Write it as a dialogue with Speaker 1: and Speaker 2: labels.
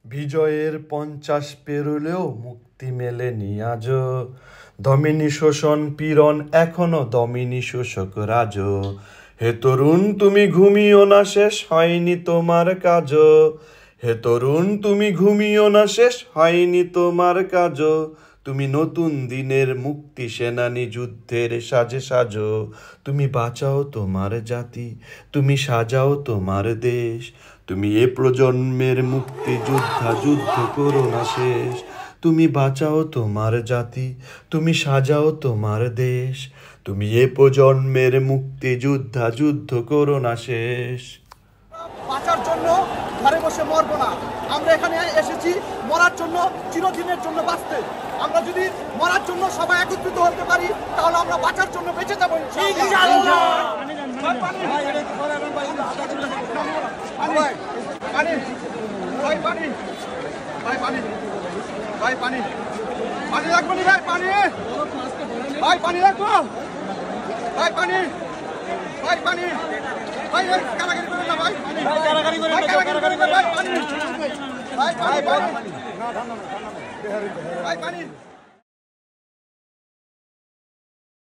Speaker 1: বিজয়ের 50 পেরোলেও মুক্তি মেলেনি আজও। দমিনী শোষণ পীড়ন এখনো দমিনী শোষক রাজো। হে তরুণ তুমি ঘুমিও না, শেষ হয়নি তোমার কাজও। হে তরুণ তুমি ঘুমিও না, শেষ হয়নি তোমার কাজও। তুমি নতুন দিনের মুক্তি সেনানী, যুদ্ধের সাজে সাজো। তুমি বাঁচাও তোমার জাতি, তুমি সাজাও তোমার দেশ। তুমি এ প্রজন্মের মুক্তি যোদ্ধা, যুদ্ধ করো না শেষ। তুমি বাঁচাও তোমার জাতি, তুমি সাজাও তোমার দেশ। তুমি এ প্রজন্মের মুক্তি যোদ্ধা, যুদ্ধ করো না শেষ।
Speaker 2: বাঁচার জন্য ঘরে বসে মরবো না, আমরা এখানে এসেছি মরার জন্য, চিরদিনের জন্য বাঁচতে। আমরা যদি মরার জন্য সবাই একত্রিত হতে পারি তাহলে আমরা বাঁচার জন্য বেঁচে যাবো ইনশাআল্লাহ। পানি রাখবো নি ভাই, পানি ভাই, পানি রাখবো ভাই, পানি ভাই, পানি ভাই, কারাগারি করে না ভাই, কারাগারি করে ভাই, পানি ভাই, পানি ভাই, পানি